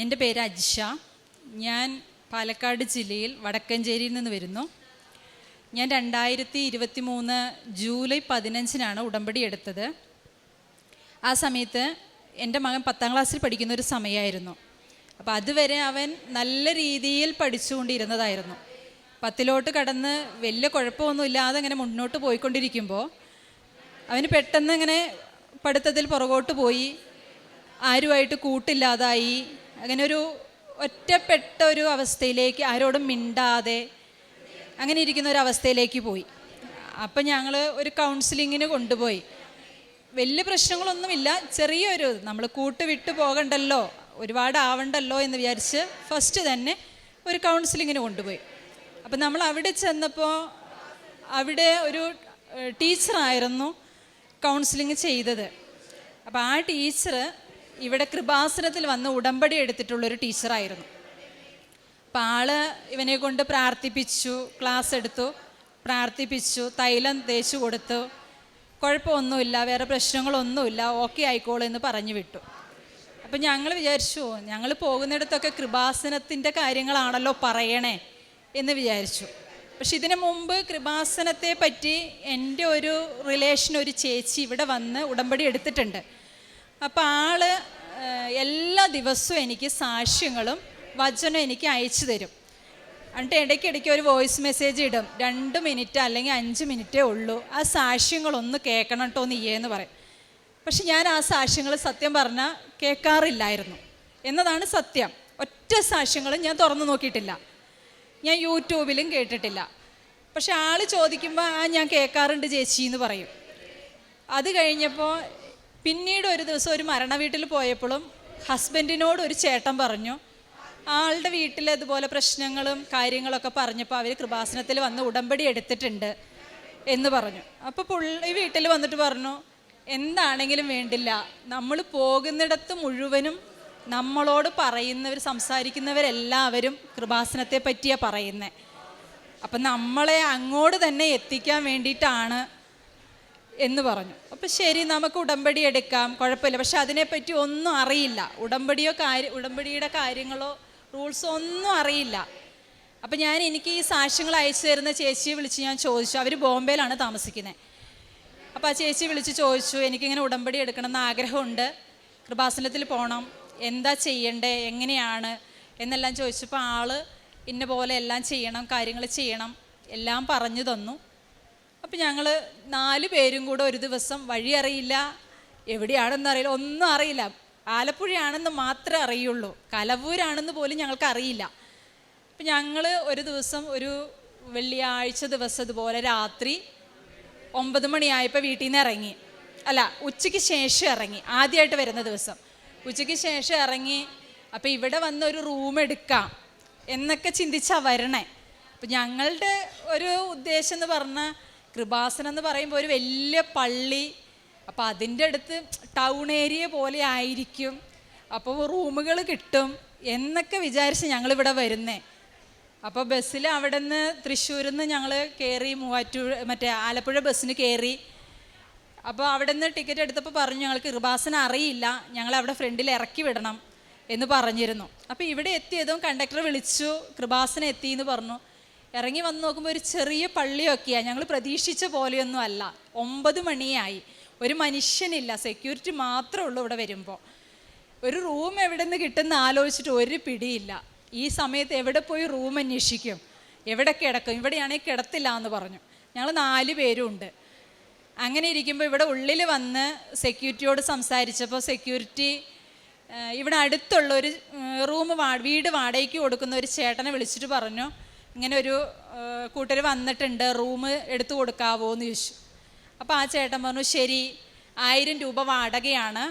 എൻ്റെ പേര് അജിഷ. ഞാൻ പാലക്കാട് ജില്ലയിൽ വടക്കഞ്ചേരിയിൽ നിന്ന് വരുന്നു. ഞാൻ 2023 ജൂലൈ 15 ഉടമ്പടി എടുത്തത്. ആ സമയത്ത് എൻ്റെ മകൻ 10ാം ക്ലാസ്സിൽ പഠിക്കുന്ന ഒരു സമയമായിരുന്നു. അപ്പോൾ അതുവരെ അവൻ നല്ല രീതിയിൽ പഠിച്ചുകൊണ്ടിരുന്നതായിരുന്നു. 10ലോട്ട് കടന്ന് വലിയ കുഴപ്പമൊന്നുമില്ലാതെ അങ്ങനെ മുന്നോട്ട് പോയിക്കൊണ്ടിരിക്കുമ്പോൾ അവന് പെട്ടെന്ന് ഇങ്ങനെ പഠിത്തത്തിൽ പുറകോട്ട് പോയി, ആരുമായിട്ട് കൂട്ടില്ലാതായി, അങ്ങനെ ഒരു ഒറ്റപ്പെട്ട ഒരു അവസ്ഥയിലേക്ക്, ആരോടും മിണ്ടാതെ അങ്ങനെ ഇരിക്കുന്ന ഒരു അവസ്ഥയിലേക്ക് പോയി. അപ്പം ഞങ്ങൾ ഒരു കൗൺസിലിങ്ങിന് കൊണ്ടുപോയി. വലിയ പ്രശ്നങ്ങളൊന്നുമില്ല, ചെറിയൊരു നമ്മൾ വിട്ടു പോകണ്ടല്ലോ, ഒരുപാട് ആവണ്ടല്ലോ എന്ന് വിചാരിച്ച് ഫസ്റ്റ് തന്നെ ഒരു കൗൺസിലിങ്ങിന് കൊണ്ടുപോയി. അപ്പം നമ്മൾ അവിടെ ചെന്നപ്പോൾ അവിടെ ഒരു ടീച്ചറായിരുന്നു കൗൺസിലിങ് ചെയ്തത്. അപ്പോൾ ആ ടീച്ചർ ഇവിടെ കൃപാസനത്തിൽ വന്ന് ഉടമ്പടി എടുത്തിട്ടുള്ളൊരു ടീച്ചറായിരുന്നു. അപ്പോൾ ഇവനെ കൊണ്ട് പ്രാർത്ഥിപ്പിച്ചു, ക്ലാസ് എടുത്തു, പ്രാർത്ഥിപ്പിച്ചു, തൈലം തേച്ചു കൊടുത്തു. കുഴപ്പമൊന്നുമില്ല, വേറെ പ്രശ്നങ്ങളൊന്നുമില്ല, ഓക്കെ ആയിക്കോളൂ എന്ന് പറഞ്ഞു വിട്ടു. അപ്പം ഞങ്ങൾ വിചാരിച്ചു, ഞങ്ങൾ പോകുന്നിടത്തൊക്കെ കൃപാസനത്തിൻ്റെ കാര്യങ്ങളാണല്ലോ പറയണേ എന്ന് വിചാരിച്ചു. പക്ഷെ ഇതിനു മുമ്പ് കൃപാസനത്തെ പറ്റി എൻ്റെ ഒരു റിലേഷൻ, ഒരു ചേച്ചി ഇവിടെ വന്ന് ഉടമ്പടി എടുത്തിട്ടുണ്ട്. അപ്പോൾ എല്ലാ ദിവസവും എനിക്ക് സാക്ഷ്യങ്ങളും വചനം എനിക്ക് അയച്ചു തരും. എന്നിട്ട് ഇടയ്ക്കിടയ്ക്ക് ഒരു വോയിസ് മെസ്സേജ് ഇടും, 2 മിനിറ്റ് അല്ലെങ്കിൽ 5 മിനിറ്റേ ഉള്ളൂ, ആ സാക്ഷ്യങ്ങളൊന്ന് കേൾക്കണം കേട്ടോ നീയെന്ന് പറയും. പക്ഷെ ഞാൻ ആ സാക്ഷ്യങ്ങൾ സത്യം പറഞ്ഞാൽ കേൾക്കാറില്ലായിരുന്നു എന്നതാണ് സത്യം. ഒറ്റ സാക്ഷ്യങ്ങളും ഞാൻ തുറന്നു നോക്കിയിട്ടില്ല, ഞാൻ യൂട്യൂബിലും കേട്ടിട്ടില്ല. പക്ഷെ ചോദിക്കുമ്പോൾ ഞാൻ കേൾക്കാറുണ്ട് ചേച്ചി എന്ന് പറയും. അത് കഴിഞ്ഞപ്പോൾ പിന്നീട് ഒരു ദിവസം ഒരു മരണ വീട്ടിൽ പോയപ്പോഴും ഹസ്ബൻഡിനോട് ഒരു ചേട്ടൻ പറഞ്ഞു, ആളുടെ വീട്ടിൽ ഇതുപോലെ പ്രശ്നങ്ങളും കാര്യങ്ങളൊക്കെ പറഞ്ഞപ്പോൾ അവർ കൃപാസനത്തിൽ വന്ന് ഉടമ്പടി എടുത്തിട്ടുണ്ട് എന്ന് പറഞ്ഞു. അപ്പോൾ പുള്ളി വീട്ടിൽ വന്നിട്ട് പറഞ്ഞു, എന്താണെങ്കിലും വേണ്ടില്ല, നമ്മൾ പോകുന്നിടത്ത് മുഴുവനും നമ്മളോട് പറയുന്നവർ, സംസാരിക്കുന്നവരെല്ലാവരും കൃപാസനത്തെ പറ്റിയാണ് പറയുന്നത്. അപ്പം നമ്മളെ അങ്ങോട്ട് തന്നെ എത്തിക്കാൻ വേണ്ടിയിട്ടാണ് എന്ന് പറഞ്ഞു. അപ്പം ശരി, നമുക്ക് ഉടമ്പടി എടുക്കാം, കുഴപ്പമില്ല. പക്ഷെ അതിനെപ്പറ്റി ഒന്നും അറിയില്ല, ഉടമ്പടിയുടെ കാര്യങ്ങളോ റൂൾസോ ഒന്നും അറിയില്ല. അപ്പം എനിക്ക് ഈ സാക്ഷ്യങ്ങൾ അയച്ചു തരുന്ന ചേച്ചിയെ വിളിച്ച് ഞാൻ ചോദിച്ചു. അവർ ബോംബെയിലാണ് താമസിക്കുന്നത്. അപ്പോൾ ആ ചേച്ചി വിളിച്ച് ചോദിച്ചു, എനിക്കിങ്ങനെ ഉടമ്പടി എടുക്കണമെന്ന് ആഗ്രഹമുണ്ട്, കൃപാസനത്തിൽ പോകണം, എന്താ ചെയ്യണ്ടേ, എങ്ങനെയാണ് എന്നെല്ലാം ചോദിച്ചപ്പോൾ ഇന്ന പോലെ എല്ലാം ചെയ്യണം, കാര്യങ്ങൾ ചെയ്യണം, എല്ലാം പറഞ്ഞു തന്നു. അപ്പം ഞങ്ങൾ 4 പേരും കൂടെ ഒരു ദിവസം, വഴി അറിയില്ല, എവിടെയാണെന്ന് അറിയില്ല, ഒന്നും അറിയില്ല, ആലപ്പുഴയാണെന്ന് മാത്രമേ അറിയുള്ളൂ, കലവൂരാണെന്ന് പോലും ഞങ്ങൾക്ക് അറിയില്ല. അപ്പം ഞങ്ങൾ ഒരു ദിവസം, ഒരു വെള്ളിയാഴ്ച ദിവസം ഇതുപോലെ രാത്രി 9 മണിയായപ്പോൾ വീട്ടിൽ നിന്ന് ഇറങ്ങി. അല്ല, ഉച്ചയ്ക്ക് ശേഷം ഇറങ്ങി, ആദ്യമായിട്ട് വരുന്ന ദിവസം ഉച്ചയ്ക്ക് ശേഷം ഇറങ്ങി. അപ്പോൾ ഇവിടെ വന്ന് ഒരു റൂം എടുക്കാം എന്നൊക്കെ ചിന്തിച്ചാൽ വരണേ. അപ്പം ഞങ്ങളുടെ ഒരു ഉദ്ദേശം എന്ന് പറഞ്ഞാൽ, കൃപാസനം എന്ന് പറയുമ്പോൾ ഒരു വലിയ പള്ളി, അപ്പോൾ അതിൻ്റെ അടുത്ത് ടൗൺ ഏരിയ പോലെ ആയിരിക്കും, അപ്പോൾ റൂമുകൾ കിട്ടും എന്നൊക്കെ വിചാരിച്ച് ഞങ്ങളിവിടെ വരുന്നേ. അപ്പോൾ ബസ്സിൽ അവിടെ നിന്ന് തൃശ്ശൂരിൽ നിന്ന് ഞങ്ങൾ കയറി, ആലപ്പുഴ ബസ്സിന് കയറി. അപ്പോൾ അവിടെ നിന്ന് ടിക്കറ്റ് എടുത്തപ്പോൾ പറഞ്ഞു, ഞങ്ങൾക്ക് കൃപാസനം അറിയില്ല, ഞങ്ങളവിടെ ഫ്രണ്ടിൽ ഇറക്കി വിടണം എന്ന് പറഞ്ഞിരുന്നു. അപ്പോൾ ഇവിടെ എത്തിയതും കണ്ടക്ടർ വിളിച്ചു, കൃപാസനം എത്തി എന്ന് പറഞ്ഞു. ഇറങ്ങി വന്ന് നോക്കുമ്പോൾ ഒരു ചെറിയ പള്ളിയൊക്കെയാണ്, ഞങ്ങൾ പ്രതീക്ഷിച്ച പോലെയൊന്നും അല്ല. 9 മണിയായി, ഒരു മനുഷ്യനില്ല, സെക്യൂരിറ്റി മാത്രമേ ഉള്ളൂ ഇവിടെ വരുമ്പോൾ. ഒരു റൂം എവിടെ നിന്ന് കിട്ടുന്ന ആലോചിച്ചിട്ട് ഒരു പിടിയില്ല. ഈ സമയത്ത് എവിടെ പോയി റൂം അന്വേഷിക്കും, എവിടെ കിടക്കും, ഇവിടെയാണെങ്കിൽ കിടത്തില്ല എന്ന് പറഞ്ഞു. ഞങ്ങൾ 4 പേരും ഉണ്ട്. അങ്ങനെ ഇരിക്കുമ്പോൾ ഇവിടെ ഉള്ളിൽ വന്ന് സെക്യൂരിറ്റിയോട് സംസാരിച്ചപ്പോൾ സെക്യൂരിറ്റി ഇവിടെ അടുത്തുള്ളൊരു വീട് വാടകയ്ക്ക് കൊടുക്കുന്ന ഒരു ചേട്ടനെ വിളിച്ചിട്ട് പറഞ്ഞു, ഇങ്ങനെ ഒരു കൂട്ടർ വന്നിട്ടുണ്ട്, റൂം എടുത്തു കൊടുക്കാവോ എന്ന് ചോദിച്ചു. അപ്പോൾ ആ ചേട്ടൻ പറഞ്ഞു, ശരി, 1000 രൂപ വാടകയാണ്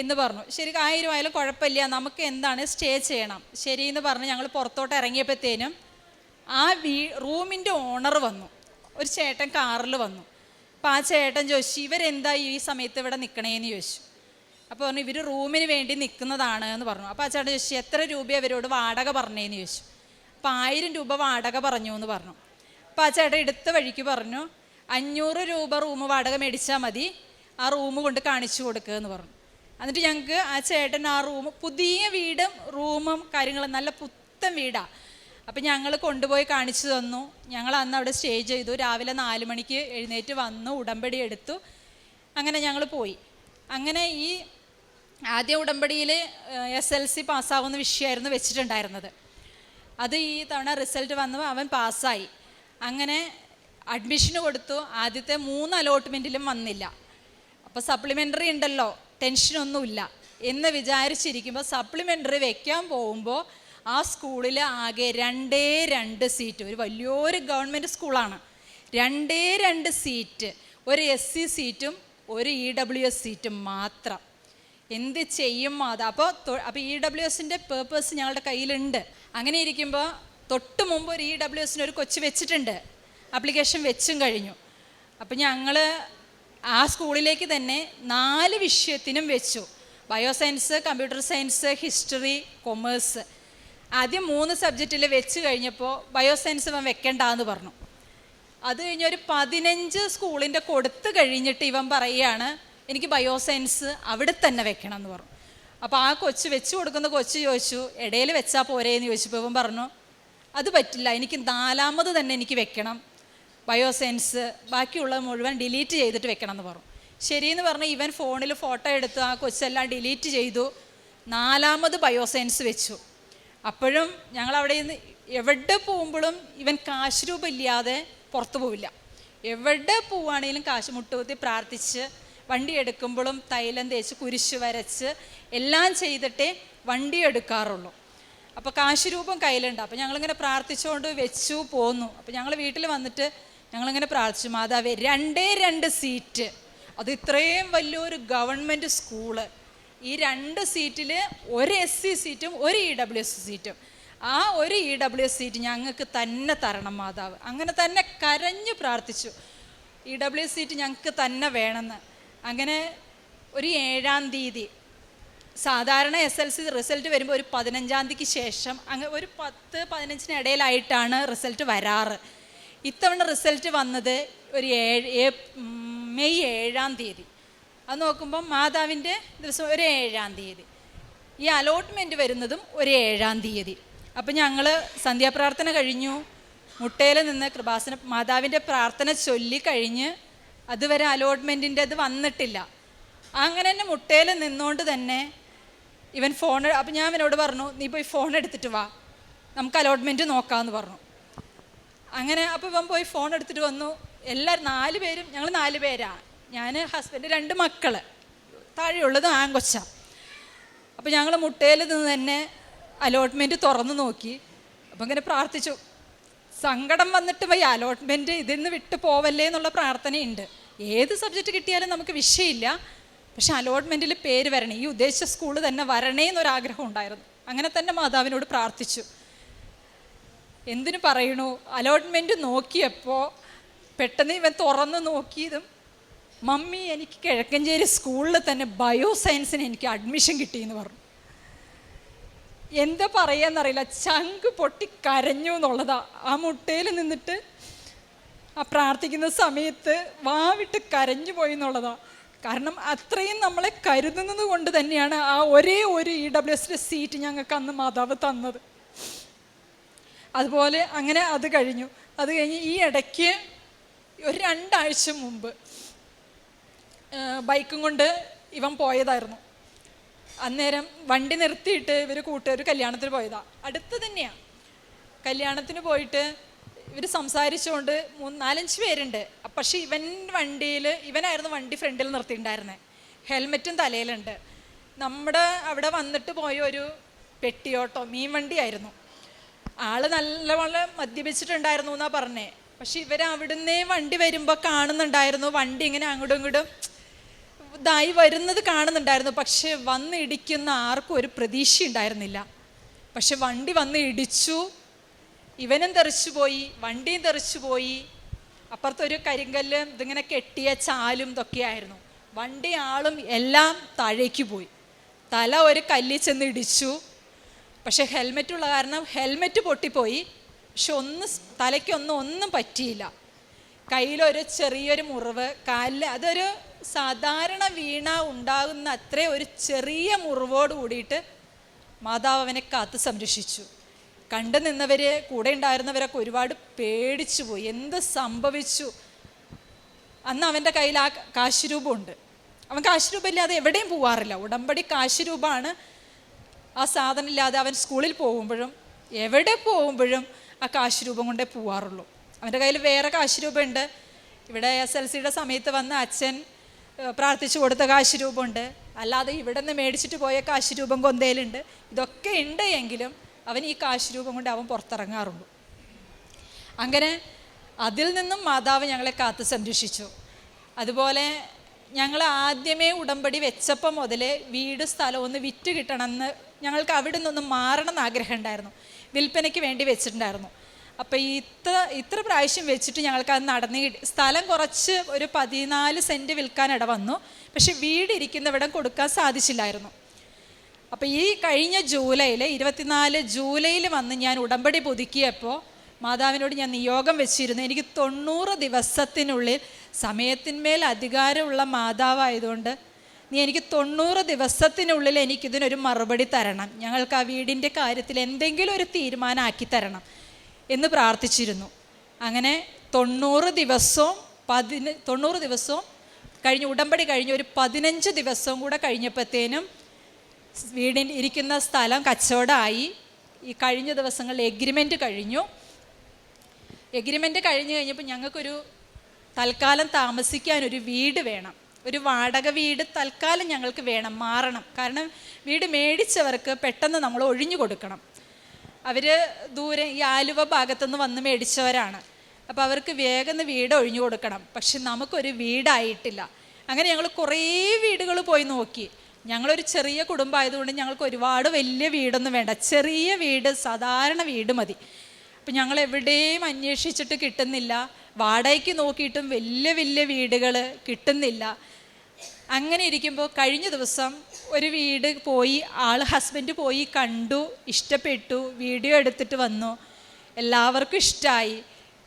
എന്ന് പറഞ്ഞു. ശരി, 1000 ആയാലും കുഴപ്പമില്ല, നമുക്ക് എന്താണ് സ്റ്റേ ചെയ്യണം, ശരി എന്ന് പറഞ്ഞ് ഞങ്ങൾ പുറത്തോട്ട് ഇറങ്ങിയപ്പോഴത്തേനും ആ റൂമിൻ്റെ ഓണർ വന്നു, ഒരു ചേട്ടൻ കാറിൽ വന്നു. അപ്പോൾ ആ ചേട്ടൻ ചോദിച്ചു, ഇവരെന്താ ഈ സമയത്ത് ഇവിടെ നിൽക്കണേന്ന് ചോദിച്ചു. അപ്പോൾ പറഞ്ഞു, ഇവർ റൂമിന് വേണ്ടി നിൽക്കുന്നതാണ് എന്ന് പറഞ്ഞു. അപ്പോൾ ആ ചേട്ടൻ ചോദിച്ചു, എത്ര രൂപ അവരോട് വാടക പറഞ്ഞേന്ന് ചോദിച്ചു. അപ്പോൾ 1000 രൂപ വാടക പറഞ്ഞു എന്ന് പറഞ്ഞു. അപ്പോൾ ആ ചേട്ടൻ എടുത്ത വഴിക്ക് പറഞ്ഞു, 500 രൂപ റൂം വാടക മേടിച്ചാൽ മതി, ആ റൂം കൊണ്ട് കാണിച്ചു കൊടുക്കുക എന്ന് പറഞ്ഞു. എന്നിട്ട് ഞങ്ങൾക്ക് ആ ചേട്ടൻ ആ റൂം, പുതിയ വീടും റൂമും കാര്യങ്ങളും നല്ല പുത്തൻ വീടാണ്. അപ്പം ഞങ്ങൾ കൊണ്ടുപോയി കാണിച്ചു തന്നു. ഞങ്ങൾ അന്ന് അവിടെ സ്റ്റേ ചെയ്തു. രാവിലെ 4 മണിക്ക് എഴുന്നേറ്റ് വന്നു, ഉടമ്പടി എടുത്തു. അങ്ങനെ ഞങ്ങൾ പോയി. അങ്ങനെ ഈ ആദ്യ ഉടമ്പടിയിൽ SLC പാസ്സാവുന്ന വിഷയമായിരുന്നു വെച്ചിട്ടുണ്ടായിരുന്നത്. അത് ഈ തവണ റിസൾട്ട് വന്നപ്പോൾ അവൻ പാസ്സായി. അങ്ങനെ അഡ്മിഷന് കൊടുത്തു. ആദ്യത്തെ 3 അലോട്ട്മെൻറ്റിലും വന്നില്ല. അപ്പോൾ സപ്ലിമെൻ്ററി ഉണ്ടല്ലോ, ടെൻഷനൊന്നുമില്ല എന്ന് വിചാരിച്ചിരിക്കുമ്പോൾ സപ്ലിമെൻ്ററി വെക്കാൻ പോകുമ്പോൾ ആ സ്കൂളിൽ ആകെ 2 സീറ്റ്. ഒരു വലിയൊരു ഗവൺമെൻറ് സ്കൂളാണ്. 2 സീറ്റ്, ഒരു SC സീറ്റും ഒരു EWS സീറ്റും മാത്രം. എന്ത് ചെയ്യും അത്? അപ്പോൾ EWSൻ്റെ പേപ്പേഴ്സ് ഞങ്ങളുടെ കയ്യിലുണ്ട്. അങ്ങനെ ഇരിക്കുമ്പോൾ തൊട്ട് മുമ്പ് ഒരു EWSന് ഒരു കൊച്ച് വെച്ചിട്ടുണ്ട്, ആപ്ലിക്കേഷൻ വെച്ചും കഴിഞ്ഞു. അപ്പം ഞങ്ങൾ ആ സ്കൂളിലേക്ക് തന്നെ 4 വിഷയത്തിനും വെച്ചു. Bioscience, computer science, history, commerce. ആദ്യം 3 സബ്ജക്റ്റിൽ വെച്ച് കഴിഞ്ഞപ്പോൾ ബയോസയൻസ് ഇവൻ വെക്കണ്ടെന്ന് പറഞ്ഞു. അത് കഴിഞ്ഞൊരു 15 സ്കൂളിൻ്റെ കൊടുത്തു കഴിഞ്ഞിട്ട് ഇവൻ പറയുകയാണ് എനിക്ക് ബയോസയൻസ് അവിടെ തന്നെ വെക്കണം എന്ന് പറഞ്ഞു. അപ്പോൾ ആ കൊച്ച് വെച്ച് കൊടുക്കുന്ന കൊച്ച് ചോദിച്ചു ഇടയിൽ വെച്ചാൽ പോരേന്ന് ചോദിച്ചപ്പോൾ ഇവൻ പറഞ്ഞു അത് പറ്റില്ല, എനിക്ക് 4ാമത് തന്നെ എനിക്ക് വെക്കണം ബയോസയൻസ്, ബാക്കിയുള്ളത് മുഴുവൻ ഡിലീറ്റ് ചെയ്തിട്ട് വെക്കണം എന്ന് പറഞ്ഞു. ശരിയെന്ന് പറഞ്ഞ് ഇവൻ ഫോണിൽ ഫോട്ടോ എടുത്ത് ആ കൊച്ചെല്ലാം ഡിലീറ്റ് ചെയ്തു. 4ാമത് ബയോസയൻസ് വെച്ചു. അപ്പോഴും ഞങ്ങളവിടെ നിന്ന് എവിടെ പോകുമ്പോഴും ഇവൻ കാശ് രൂപം ഇല്ലാതെ പുറത്തു പോവില്ല. എവിടെ പോവുകയാണെങ്കിലും കാശ് മുട്ടുകുത്തി പ്രാർത്ഥിച്ച്, വണ്ടി എടുക്കുമ്പോഴും തൈലം തേച്ച് കുരിശ് വരച്ച് എല്ലാം ചെയ്തിട്ടേ വണ്ടി എടുക്കാറുള്ളൂ. അപ്പോൾ കാശ് രൂപം കയ്യിലുണ്ട്. അപ്പോൾ ഞങ്ങളിങ്ങനെ പ്രാർത്ഥിച്ചുകൊണ്ട് വെച്ചു പോന്നു. അപ്പോൾ ഞങ്ങൾ വീട്ടിൽ വന്നിട്ട് ഞങ്ങളിങ്ങനെ പ്രാർത്ഥിച്ചു, മാതാവേ 2 സീറ്റ്, അത് ഇത്രയും വലിയൊരു ഗവൺമെൻറ് സ്കൂള്, ഈ 2 സീറ്റിൽ ഒരു SC സീറ്റും ഒരു EWS സീറ്റും, ആ ഒരു EWS സീറ്റ് ഞങ്ങൾക്ക് തന്നെ തരണം മാതാവ്. അങ്ങനെ തന്നെ കരഞ്ഞു പ്രാർത്ഥിച്ചു, EWS സീറ്റ് ഞങ്ങൾക്ക് തന്നെ വേണമെന്ന്. അങ്ങനെ ഒരു 7-ാം തീയതി, സാധാരണ SLC റിസൾട്ട് വരുമ്പോൾ ഒരു 15-ാം തീയതിക്ക് ശേഷം, അങ്ങനെ ഒരു 10-15 ഇടയിലായിട്ടാണ് റിസൾട്ട് വരാറ്. ഇത്തവണ റിസൾട്ട് വന്നത് ഒരു മെയ് 7-ാം തീയതി. അത് നോക്കുമ്പം മാതാവിൻ്റെ ദിവസം ഒരു 7-ാം തീയതി, ഈ അലോട്ട്മെൻറ്റ് വരുന്നതും ഒരു 7-ാം തീയതി. അപ്പം ഞങ്ങൾ സന്ധ്യാപ്രാർത്ഥന കഴിഞ്ഞു, മുട്ടയിൽ നിന്ന് കൃപാസന മാതാവിൻ്റെ പ്രാർത്ഥന ചൊല്ലി കഴിഞ്ഞ് അതുവരെ അലോട്ട്മെൻറ്റിൻ്റെ അത് വന്നിട്ടില്ല. അങ്ങനെ തന്നെ മുട്ടയിൽ നിന്നുകൊണ്ട് തന്നെ ഇവൻ ഫോൺ, അപ്പം ഞാൻ ഇവനോട് പറഞ്ഞു നീ പോയി ഫോൺ എടുത്തിട്ട് വാ, നമുക്ക് അലോട്ട്മെൻറ്റ് നോക്കാമെന്ന് പറഞ്ഞു. അങ്ങനെ അപ്പോൾ ഇവൻ പോയി ഫോൺ എടുത്തിട്ട് വന്നു. എല്ലാവരും 4 പേരും, ഞങ്ങൾ 4 പേരാണ്, ഞാൻ, ഹസ്ബൻഡ്, 2 മക്കൾ, താഴെയുള്ളത് ആൺകൊച്ച. അപ്പോൾ ഞങ്ങൾ മുട്ടയിൽ നിന്ന് തന്നെ അലോട്ട്മെൻറ്റ് തുറന്നു നോക്കി. അപ്പം ഇങ്ങനെ പ്രാർത്ഥിച്ചു, സങ്കടം വന്നിട്ട് പോയി അലോട്ട്മെൻറ്റ് ഇതിൽ നിന്ന് വിട്ടു പോവല്ലേ എന്നുള്ള പ്രാർത്ഥനയുണ്ട്. ഏത് സബ്ജക്റ്റ് കിട്ടിയാലും നമുക്ക് വിഷയമില്ല, പക്ഷെ അലോട്ട്മെൻറ്റിൽ പേര് വരണേ, ഈ ഉദ്ദേശിച്ച സ്കൂൾ തന്നെ വരണേ എന്നൊരാഗ്രഹം ഉണ്ടായിരുന്നു. അങ്ങനെ തന്നെ മാതാവിനോട് പ്രാർത്ഥിച്ചു. എന്തിനു പറയണു, അലോട്ട്മെൻറ്റ് നോക്കിയപ്പോൾ പെട്ടെന്ന് ഇവൻ തുറന്ന് നോക്കിയതും മമ്മി എനിക്ക് കിഴക്കഞ്ചേരി സ്കൂളിൽ തന്നെ ബയോസയൻസിന് എനിക്ക് അഡ്മിഷൻ കിട്ടിയെന്ന് പറഞ്ഞു. എന്താ പറയാന്നറിയില്ല, ചങ്ക് പൊട്ടി കരഞ്ഞു എന്നുള്ളതാ. ആ മുട്ടയിൽ നിന്നിട്ട് ആ പ്രാർത്ഥിക്കുന്ന സമയത്ത് വാവിട്ട് കരഞ്ഞു പോയി എന്നുള്ളതാ. കാരണം അത്രയും നമ്മളെ കരുതുന്നത് കൊണ്ട് തന്നെയാണ് ആ ഒരേ ഒരു EWSൻ്റെ സീറ്റ് ഞങ്ങൾക്ക് അന്ന് മാതാവ് തന്നത്. അതുപോലെ അങ്ങനെ അത് കഴിഞ്ഞു. അത് കഴിഞ്ഞ് ഈ ഇടയ്ക്ക് ഒരു 2 ആഴ്ച മുമ്പ് ബൈക്കും കൊണ്ട് ഇവൻ പോയതായിരുന്നു. അന്നേരം വണ്ടി നിർത്തിയിട്ട് ഇവർ കൂട്ടുകാർ കല്യാണത്തിന് പോയതാണ്, അടുത്ത് തന്നെയാണ്. കല്യാണത്തിന് പോയിട്ട് ഇവർ സംസാരിച്ചുകൊണ്ട് 4-5 പേരുണ്ട്. പക്ഷേ ഇവൻ വണ്ടിയിൽ, ഇവനായിരുന്നു വണ്ടി ഫ്രണ്ടിൽ നിർത്തിയിട്ടുണ്ടായിരുന്നത്, ഹെൽമെറ്റും തലയിലുണ്ട്. നമ്മുടെ അവിടെ വന്നിട്ട് പോയ ഒരു പെട്ടിയോട്ടോ മീൻ വണ്ടിയായിരുന്നു. ആള് നല്ലവണ്ണം മദ്യപിച്ചിട്ടുണ്ടായിരുന്നു എന്നാ പറഞ്ഞേ. പക്ഷെ ഇവരവിടുന്നേ വണ്ടി വരുമ്പോൾ കാണുന്നുണ്ടായിരുന്നു, വണ്ടി ഇങ്ങനെ അങ്ങോട്ടും ഇങ്ങോട്ടും ഇതായി വരുന്നത് കാണുന്നുണ്ടായിരുന്നു. പക്ഷെ വന്ന് ഇടിക്കുന്ന ആർക്കും ഒരു പ്രതീക്ഷ ഉണ്ടായിരുന്നില്ല. പക്ഷെ വണ്ടി വന്ന് ഇടിച്ചു, ഇവനും തെറിച്ചു പോയി, വണ്ടിയും തെറിച്ചു പോയി. അപ്പുറത്തൊരു കരിങ്കല്ല് ഇതിങ്ങനെ കെട്ടിയ ചാലും ഇതൊക്കെയായിരുന്നു. വണ്ടി ആളും എല്ലാം താഴേക്ക് പോയി. തല ഒരു കല്ലിൽ ചെന്ന് ഇടിച്ചു. പക്ഷെ ഹെൽമെറ്റുള്ള കാരണം ഹെൽമെറ്റ് പൊട്ടിപ്പോയി. പക്ഷെ തലയ്ക്കൊന്നും പറ്റിയില്ല. കയ്യിലൊരു ചെറിയൊരു മുറിവ്, കാലിൽ അതൊരു സാധാരണ വീണ ഉണ്ടാകുന്ന അത്ര ഒരു ചെറിയ മുറിവോട് കൂടിയിട്ട് മാതാവ് അവനെ കാത്ത് സംരക്ഷിച്ചു. കണ്ടു നിന്നവർ, കൂടെ ഉണ്ടായിരുന്നവരൊക്കെ ഒരുപാട് പേടിച്ചു പോയി. എന്ത് സംഭവിച്ചു? അന്ന് അവൻ്റെ കയ്യിൽ ആ കാശ് രൂപമുണ്ട്. അവൻ കാശ് രൂപം ഇല്ലാതെ എവിടെയും പോവാറില്ല. ഉടമ്പടി കാശ് രൂപമാണ്. ആ സാധനം ഇല്ലാതെ അവൻ സ്കൂളിൽ പോകുമ്പോഴും എവിടെ പോകുമ്പോഴും ആ കാശ് രൂപം കൊണ്ടേ പോവാറുള്ളൂ. അവൻ്റെ കയ്യിൽ വേറെ കാശ് രൂപമുണ്ട്. ഇവിടെ SLCയുടെ സമയത്ത് വന്ന് അച്ഛൻ പ്രാർത്ഥിച്ചു കൊടുത്ത കാശ് രൂപമുണ്ട്. അല്ലാതെ ഇവിടെ നിന്ന് മേടിച്ചിട്ട് പോയ കാശ് രൂപം കൊന്തയിലുണ്ട്. ഇതൊക്കെ ഉണ്ട് എങ്കിലും അവൻ ഈ കാശ് രൂപം കൊണ്ട് അവൻ പുറത്തിറങ്ങാറുള്ളൂ. അങ്ങനെ അതിൽ നിന്നും മാതാവ് ഞങ്ങളെ കാത്ത് സംരക്ഷിച്ചു. അതുപോലെ ഞങ്ങൾ ആദ്യമേ ഉടമ്പടി വെച്ചപ്പോൾ മുതൽ വീട് സ്ഥലം ഒന്ന് വിറ്റ് കിട്ടണമെന്ന്, ഞങ്ങൾക്ക് അവിടെ നിന്നൊന്ന് മാറണം എന്ന് ആഗ്രഹം ഉണ്ടായിരുന്നു. വിൽപ്പനയ്ക്ക് വേണ്ടി വെച്ചിട്ടുണ്ടായിരുന്നു. അപ്പോൾ ഇത്ര പ്രാവശ്യം വെച്ചിട്ട് ഞങ്ങൾക്കത് നടന്നു കിട്ടി. സ്ഥലം കുറച്ച് ഒരു 14 സെൻറ്റ് വിൽക്കാൻ ഇട വന്നു. പക്ഷെ വീട് ഇരിക്കുന്നവിടം കൊടുക്കാൻ സാധിച്ചില്ലായിരുന്നു. അപ്പോൾ ഈ കഴിഞ്ഞ 24 ജൂലൈയിൽ വന്ന് ഞാൻ ഉടമ്പടി പുതുക്കിയപ്പോൾ മാതാവിനോട് ഞാൻ നിയോഗം വെച്ചിരുന്നു. എനിക്ക് 90 ദിവസത്തിനുള്ളിൽ, സമയത്തിന്മേൽ അധികാരമുള്ള മാതാവായതുകൊണ്ട് നീ എനിക്ക് 90 ദിവസത്തിനുള്ളിൽ എനിക്കിതിനൊരു മറുപടി തരണം, ഞങ്ങൾക്ക് ആ വീടിൻ്റെ കാര്യത്തിൽ എന്തെങ്കിലും ഒരു തീരുമാനമാക്കി തരണം എന്ന് പ്രാർത്ഥിച്ചിരുന്നു. അങ്ങനെ 90 ദിവസവും കഴിഞ്ഞ് ഉടമ്പടി കഴിഞ്ഞ് ഒരു 15 ദിവസവും കൂടെ കഴിഞ്ഞപ്പോഴത്തേനും വീടിൽ ഇരിക്കുന്ന സ്ഥലം കച്ചവടമായി. ഈ കഴിഞ്ഞ ദിവസങ്ങളിൽ എഗ്രിമെൻറ്റ് കഴിഞ്ഞു കഴിഞ്ഞപ്പോൾ ഞങ്ങൾക്കൊരു തൽക്കാലം താമസിക്കാനൊരു വീട് വേണം. ഒരു വാടക വീട് തൽക്കാലം ഞങ്ങൾക്ക് വേണം, മാറണം. കാരണം വീട് മേടിച്ചവർക്ക് പെട്ടെന്ന് നമ്മൾ ഒഴിഞ്ഞു കൊടുക്കണം. അവർ ദൂരെ ഈ ആലുവ ഭാഗത്തുനിന്ന് വന്ന് മേടിച്ചവരാണ്. അപ്പോൾ അവർക്ക് വേഗം വീട് ഒഴിഞ്ഞു കൊടുക്കണം. പക്ഷെ നമുക്കൊരു വീടായിട്ടില്ല. അങ്ങനെ ഞങ്ങൾ കുറേ വീടുകൾ പോയി നോക്കി. ഞങ്ങളൊരു ചെറിയ കുടുംബമായതുകൊണ്ട് ഞങ്ങൾക്ക് ഒരുപാട് വലിയ വീടൊന്നും വേണ്ട, ചെറിയ വീട്, സാധാരണ വീട് മതി. അപ്പം ഞങ്ങൾ എവിടെയും അന്വേഷിച്ചിട്ട് കിട്ടുന്നില്ല. വാടകയ്ക്ക് നോക്കിയിട്ടും വലിയ വലിയ വീടുകൾ കിട്ടുന്നില്ല. അങ്ങനെ ഇരിക്കുമ്പോൾ കഴിഞ്ഞ ദിവസം ഒരു വീട് പോയി, ഹസ്ബൻഡ് പോയി കണ്ടു, ഇഷ്ടപ്പെട്ടു, വീഡിയോ എടുത്തിട്ട് വന്നു. എല്ലാവർക്കും ഇഷ്ടമായി.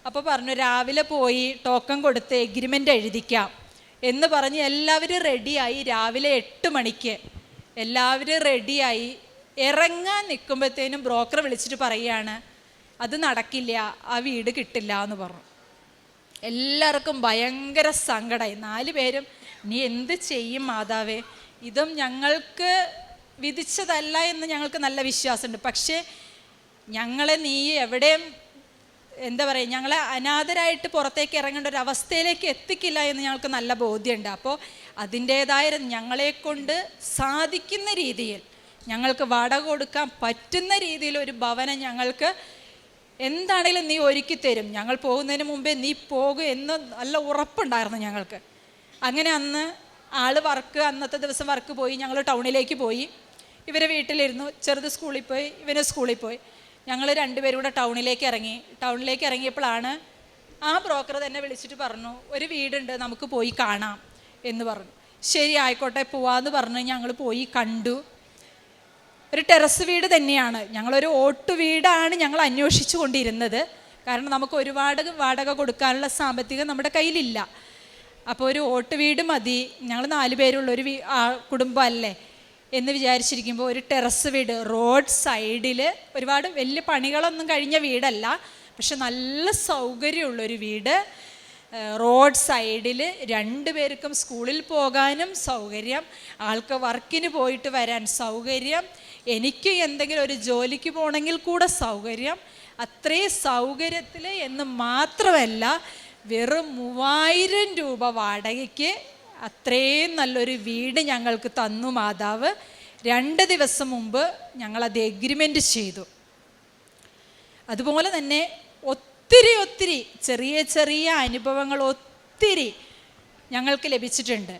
അപ്പോൾ പറഞ്ഞു രാവിലെ പോയി ടോക്കൺ കൊടുത്ത് എഗ്രിമെൻ്റ് എഴുതിക്കാം എന്ന് പറഞ്ഞ് എല്ലാവരും റെഡിയായി. രാവിലെ 8 മണിക്ക് എല്ലാവരും റെഡിയായി ഇറങ്ങാൻ നിൽക്കുമ്പോഴത്തേനും ബ്രോക്കർ വിളിച്ചിട്ട് പറയുകയാണ്, അത് നടക്കില്ല, ആ വീട് കിട്ടില്ല എന്ന് പറഞ്ഞു. എല്ലാവർക്കും ഭയങ്കര സങ്കടമായി. 4 പേരും നീ എന്ത് ചെയ്യും മാതാവേ, ഇതും ഞങ്ങൾക്ക് വിധിച്ചതല്ല എന്ന് ഞങ്ങൾക്ക് നല്ല വിശ്വാസമുണ്ട്. പക്ഷേ ഞങ്ങളെ നീ എവിടെയും ഞങ്ങളെ അനാഥരായിട്ട് പുറത്തേക്ക് ഇറങ്ങേണ്ട ഒരു അവസ്ഥയിലേക്ക് എത്തിക്കില്ല എന്ന് ഞങ്ങൾക്ക് നല്ല ബോധ്യമുണ്ട്. അപ്പോൾ അതിൻ്റേതായ ഞങ്ങളെക്കൊണ്ട് സാധിക്കുന്ന രീതിയിൽ, ഞങ്ങൾക്ക് വാടക കൊടുക്കാൻ പറ്റുന്ന രീതിയിൽ ഒരു ഭവനം ഞങ്ങൾക്ക് എന്താണെങ്കിലും നീ ഒരുക്കി തരും, ഞങ്ങൾ പോകുന്നതിന് മുമ്പേ നീ പോകും എന്ന് നല്ല ഉറപ്പുണ്ടായിരുന്നു ഞങ്ങൾക്ക്. അങ്ങനെ അന്നത്തെ ദിവസം വർക്ക് പോയി. ഞങ്ങൾ ടൗണിലേക്ക് പോയി. ഇവരെ വീട്ടിലിരുന്നു. ചെറുത് സ്കൂളിൽ പോയി, ഇവന് സ്കൂളിൽ പോയി. ഞങ്ങൾ 2 പേരും കൂടെ ടൗണിലേക്ക് ഇറങ്ങിയപ്പോഴാണ് ആ ബ്രോക്കർ തന്നെ വിളിച്ചിട്ട് പറഞ്ഞു, ഒരു വീടുണ്ട്, നമുക്ക് പോയി കാണാം എന്ന് പറഞ്ഞു. ശരി ആയിക്കോട്ടെ പോവാന്ന് പറഞ്ഞ് ഞങ്ങൾ പോയി കണ്ടു. ഒരു ടെറസ് വീട് തന്നെയാണ്. ഞങ്ങളൊരു ഓട്ടു വീടാണ് ഞങ്ങൾ അന്വേഷിച്ചു കൊണ്ടിരുന്നത്. കാരണം നമുക്ക് ഒരുപാട് വാടക കൊടുക്കാനുള്ള സാമ്പത്തികം നമ്മുടെ കയ്യിലില്ല. അപ്പോൾ ഒരു ഓട്ട് വീട് മതി, ഞങ്ങൾ 4 പേരുള്ളൊരു കുടുംബം അല്ലേ എന്ന് വിചാരിച്ചിരിക്കുമ്പോൾ ഒരു ടെറസ് വീട് റോഡ് സൈഡിൽ, ഒരുപാട് വലിയ പണികളൊന്നും കഴിഞ്ഞ വീടല്ല, പക്ഷെ നല്ല സൗകര്യമുള്ളൊരു വീട്. റോഡ് സൈഡിൽ 2 പേർക്കും സ്കൂളിൽ പോകാനും സൗകര്യം, ആൾക്ക് വർക്കിന് പോയിട്ട് വരാൻ സൗകര്യം, എനിക്ക് എന്തെങ്കിലും ഒരു ജോലിക്ക് പോകണമെങ്കിൽ കൂടെ സൗകര്യം. അത്രയും സൗകര്യത്തിൽ എന്ന് മാത്രമല്ല, വെറും 3000 രൂപ വാടകയ്ക്ക് അത്രയും നല്ലൊരു വീട് ഞങ്ങൾക്ക് തന്നു മാതാവ്. 2 ദിവസം മുമ്പ് ഞങ്ങളത് എഗ്രിമെൻ്റ് ചെയ്തു. അതുപോലെ തന്നെ ഒത്തിരി ചെറിയ ചെറിയ അനുഭവങ്ങൾ ഒത്തിരി ഞങ്ങൾക്ക് ലഭിച്ചിട്ടുണ്ട്.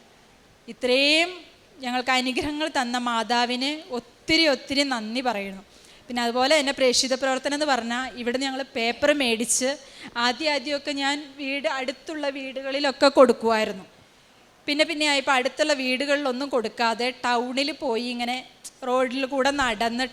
ഇത്രയും ഞങ്ങൾക്ക് അനുഗ്രഹങ്ങൾ തന്ന മാതാവിന് ഒത്തിരി നന്ദി പറയുന്നു. പിന്നെ അതുപോലെ തന്നെ പ്രേക്ഷിത പ്രവർത്തനം എന്ന് പറഞ്ഞാൽ ഇവിടെ ഞങ്ങൾ പേപ്പർ മേടിച്ച് ആദ്യമൊക്കെ ഞാൻ അടുത്തുള്ള വീടുകളിലൊക്കെ കൊടുക്കുമായിരുന്നു. പിന്നെ ആയപ്പോൾ അടുത്തുള്ള വീടുകളിലൊന്നും കൊടുക്കാതെ ടൗണിൽ പോയി ഇങ്ങനെ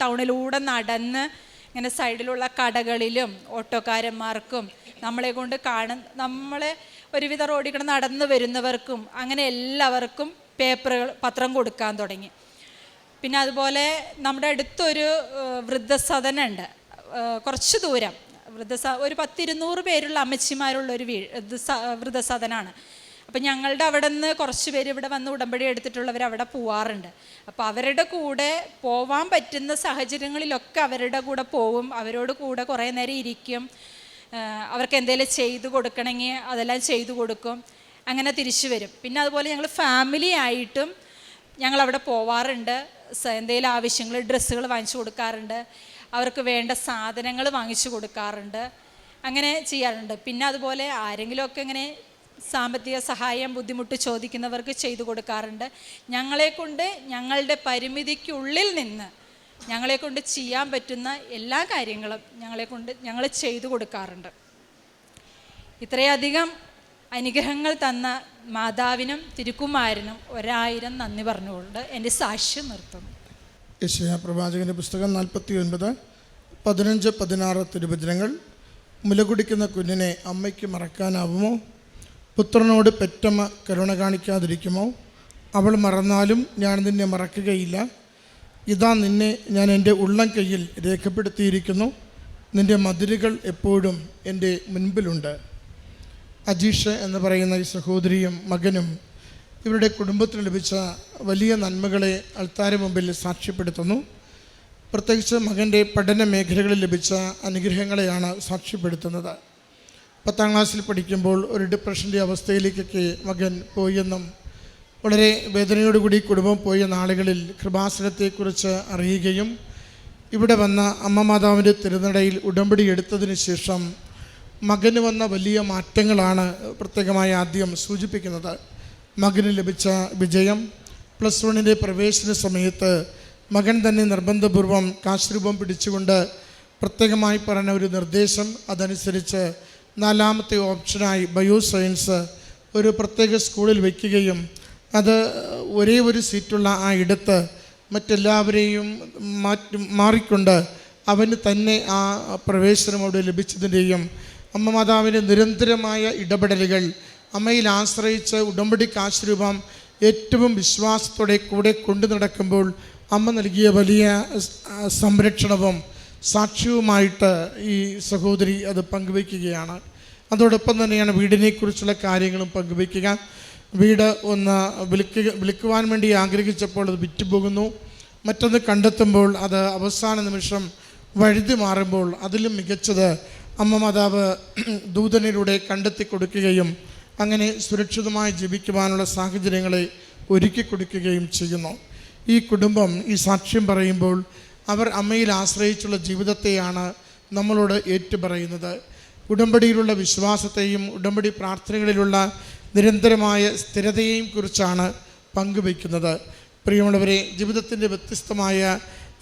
ടൗണിലൂടെ നടന്ന് ഇങ്ങനെ സൈഡിലുള്ള കടകളിലും ഓട്ടോക്കാരന്മാർക്കും നമ്മളെ ഒരുവിധ റോഡിൽ കൂടെ നടന്നു വരുന്നവർക്കും അങ്ങനെ എല്ലാവർക്കും പത്രം കൊടുക്കാൻ തുടങ്ങി. പിന്നെ അതുപോലെ നമ്മുടെ അടുത്തൊരു വൃദ്ധസദനുണ്ട്, കുറച്ച് ദൂരം. ഒരു 10-200 പേരുള്ള അമ്മച്ചിമാരുള്ളൊരു വൃദ്ധസദനാണ്. അപ്പം ഞങ്ങളുടെ അവിടെ നിന്ന് കുറച്ച് പേര് ഇവിടെ വന്ന് ഉടമ്പടി എടുത്തിട്ടുള്ളവർ അവിടെ പോവാറുണ്ട്. അപ്പോൾ അവരുടെ കൂടെ പോവാൻ പറ്റുന്ന സാഹചര്യങ്ങളിലൊക്കെ അവരുടെ കൂടെ പോവും, അവരോട് കൂടെ കുറേ നേരം ഇരിക്കും. അവർക്ക് എന്തെങ്കിലും ചെയ്തു കൊടുക്കണമെങ്കിൽ അതെല്ലാം ചെയ്തു കൊടുക്കും, അങ്ങനെ തിരിച്ചു വരും. പിന്നെ അതുപോലെ ഞങ്ങൾ ഫാമിലി ആയിട്ടും ഞങ്ങളവിടെ പോവാറുണ്ട്. എന്തെങ്കിലും ആവശ്യങ്ങൾ, ഡ്രസ്സുകൾ വാങ്ങിച്ചു കൊടുക്കാറുണ്ട്, അവർക്ക് വേണ്ട സാധനങ്ങൾ വാങ്ങിച്ചു കൊടുക്കാറുണ്ട്, അങ്ങനെ ചെയ്യാറുണ്ട്. പിന്നെ അതുപോലെ ആരെങ്കിലുമൊക്കെ ഇങ്ങനെ സാമ്പത്തിക സഹായം ബുദ്ധിമുട്ട് ചോദിക്കുന്നവർക്ക് ചെയ്തു കൊടുക്കാറുണ്ട്. ഞങ്ങളെക്കൊണ്ട് ഞങ്ങളുടെ പരിമിതിക്കുള്ളിൽ നിന്ന് ഞങ്ങളെക്കൊണ്ട് ചെയ്യാൻ പറ്റുന്ന എല്ലാ കാര്യങ്ങളും ഞങ്ങൾ ചെയ്തു കൊടുക്കാറുണ്ട്. ഇത്രയധികം അനുഗ്രഹങ്ങൾ തന്ന മാതാവിനും തിരുക്കുമാരനും 1000 നന്ദി പറഞ്ഞുകൊണ്ട് എൻ്റെ സാക്ഷ്യം നിർത്തുന്നു. യെശയ്യാ പ്രവാചകൻ്റെ പുസ്തകം 49, 15, 16 തിരുവചനങ്ങൾ. മുലകുടിക്കുന്ന കുഞ്ഞിനെ അമ്മയ്ക്ക് മറക്കാനാവുമോ? പുത്രനോട് പെറ്റമ്മ കരുണ കാണിക്കാതിരിക്കുമോ? അവൾ മറന്നാലും ഞാൻ നിന്നെ മറക്കുകയില്ല. ഇതാ നിന്നെ ഞാൻ എൻ്റെ ഉള്ളം കയ്യിൽ രേഖപ്പെടുത്തിയിരിക്കുന്നു. നിൻ്റെ മതിലുകൾ എപ്പോഴും എൻ്റെ മുൻപിലുണ്ട്. അജീഷ് എന്ന് പറയുന്ന ഈ സഹോദരിയും മകനും ഇവരുടെ കുടുംബത്തിന് ലഭിച്ച വലിയ നന്മകളെ അൾത്താര മുമ്പിൽ സാക്ഷ്യപ്പെടുത്തുന്നു. പ്രത്യേകിച്ച് മകൻ്റെ പഠന മേഖലകളിൽ ലഭിച്ച അനുഗ്രഹങ്ങളെയാണ് സാക്ഷ്യപ്പെടുത്തുന്നത്. 10ാം ക്ലാസ്സിൽ പഠിക്കുമ്പോൾ ഒരു ഡിപ്രഷൻ്റെ അവസ്ഥയിലേക്കൊക്കെ മകൻ പോയെന്നും വളരെ വേദനയോടുകൂടി കുടുംബം പോയ നാളുകളിൽ കൃപാസനത്തെക്കുറിച്ച് അറിയുകയും ഇവിടെ വന്ന അമ്മ മാതാവിൻ്റെ തിരുനടയിൽ ഉടമ്പടി എടുത്തതിന് ശേഷം മകന് വന്ന വലിയ മാറ്റങ്ങളാണ് പ്രത്യേകമായി ആദ്യം സൂചിപ്പിക്കുന്നത്. മകന് ലഭിച്ച വിജയം, +1 പ്രവേശന സമയത്ത് മകൻ തന്നെ നിർബന്ധപൂർവം കാശ് രൂപം പിടിച്ചുകൊണ്ട് പ്രത്യേകമായി പറഞ്ഞ ഒരു നിർദ്ദേശം, അതനുസരിച്ച് 4ാമത്തെ ഓപ്ഷനായി ബയോസയൻസ് ഒരു പ്രത്യേക സ്കൂളിൽ വയ്ക്കുകയും അത് ഒരേ ഒരു സീറ്റുള്ള ആ ഇടത്ത് മറ്റെല്ലാവരെയും മാറിക്കൊണ്ട് അവന് തന്നെ ആ പ്രവേശനം അവിടെ ലഭിച്ചതിൻ്റെയും അമ്മ മാതാവിൻ്റെ നിരന്തരമായ ഇടപെടലുകൾ, അമ്മയിൽ ആശ്രയിച്ച് ഉടമ്പടി കാശ് രൂപം ഏറ്റവും വിശ്വാസത്തോടെ കൂടെ കൊണ്ടു നടക്കുമ്പോൾ അമ്മ നൽകിയ വലിയ സംരക്ഷണവും സാക്ഷ്യവുമായിട്ട് ഈ സഹോദരി അത് പങ്കുവയ്ക്കുകയാണ്. അതോടൊപ്പം തന്നെയാണ് വീടിനെക്കുറിച്ചുള്ള കാര്യങ്ങളും പങ്കുവയ്ക്കുക. വീട് ഒന്ന് വിൽക്കുവാൻ വേണ്ടി ആഗ്രഹിച്ചപ്പോൾ അത് വിറ്റുപോകുന്നു, മറ്റൊന്ന് കണ്ടെത്തുമ്പോൾ അത് അവസാന നിമിഷം വഴുതി മാറുമ്പോൾ അതിലും മികച്ചത് അമ്മ മാതാവ് ദൂതനിലൂടെ കണ്ടെത്തി കൊടുക്കുകയും അങ്ങനെ സുരക്ഷിതമായി ജീവിക്കുവാനുള്ള സാഹചര്യങ്ങളെ ഒരുക്കി കൊടുക്കുകയും ചെയ്യുന്നു. ഈ കുടുംബം ഈ സാക്ഷ്യം പറയുമ്പോൾ അവർ അമ്മയിൽ ആശ്രയിച്ചുള്ള ജീവിതത്തെയാണ് നമ്മളോട് ഏറ്റുപറയുന്നത്. ഉടമ്പടിയിലുള്ള വിശ്വാസത്തെയും ഉടമ്പടി പ്രാർത്ഥനകളിലുള്ള നിരന്തരമായ സ്ഥിരതയെയും കുറിച്ചാണ് പങ്കുവയ്ക്കുന്നത്. പ്രിയമുള്ളവരെ, ജീവിതത്തിൻ്റെ വ്യത്യസ്തമായ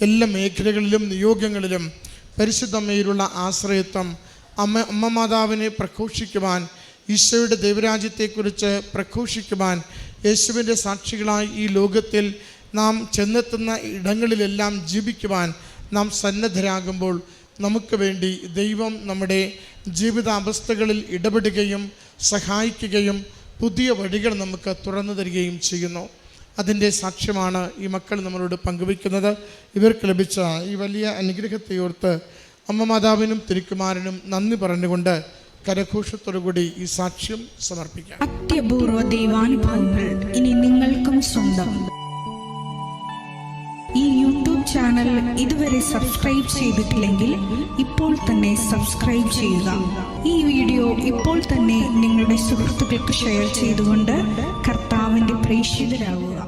എല്ലാ മേഖലകളിലും നിയോഗങ്ങളിലും പരിശുദ്ധമ്മയിലുള്ള ആശ്രയത്വം അമ്മ മാതാവിനെ പ്രഘോഷിക്കുവാൻ, ഈശോയുടെ ദൈവരാജ്യത്തെക്കുറിച്ച് പ്രഘോഷിക്കുവാൻ, യേശുവിൻ്റെ സാക്ഷികളായി ഈ ലോകത്തിൽ നാം ചെന്നെത്തുന്ന ഇടങ്ങളിലെല്ലാം ജീവിക്കുവാൻ നാം സന്നദ്ധരാകുമ്പോൾ നമുക്ക് വേണ്ടി ദൈവം നമ്മുടെ ജീവിതാവസ്ഥകളിൽ ഇടപെടുകയും സഹായിക്കുകയും പുതിയ വഴികൾ നമുക്ക് തുറന്നു തരികയും ചെയ്യുന്നു. അതിൻ്റെ സാക്ഷ്യമാണ് ഈ മക്കൾ നമ്മളോട് പങ്കുവയ്ക്കുന്നത്. ഇവർക്ക് ലഭിച്ച ഈ വലിയ അനുഗ്രഹത്തെ ഓർത്ത് അമ്മ മാതാവിനും തിരുക്കുമാരനും നന്ദി പറഞ്ഞുകൊണ്ട് കരഘോഷത്തോടുകൂടി ഈ സാക്ഷ്യം സമർപ്പിക്കാം. അത്യപൂർവ ദൈവാനുഭവങ്ങൾ ഇനി നിങ്ങൾക്കും സ്വന്തം. ഈ യൂട്യൂബ് ചാനൽ ഇതുവരെ സബ്സ്ക്രൈബ് ചെയ്തിട്ടില്ലെങ്കിൽ ഇപ്പോൾ തന്നെ സബ്സ്ക്രൈബ് ചെയ്യുക. ഈ വീഡിയോ ഇപ്പോൾ തന്നെ നിങ്ങളുടെ സുഹൃത്തുക്കൾക്ക് ഷെയർ ചെയ്തുകൊണ്ട് കർത്താവിൻ്റെ പ്രേക്ഷിതരാകുക.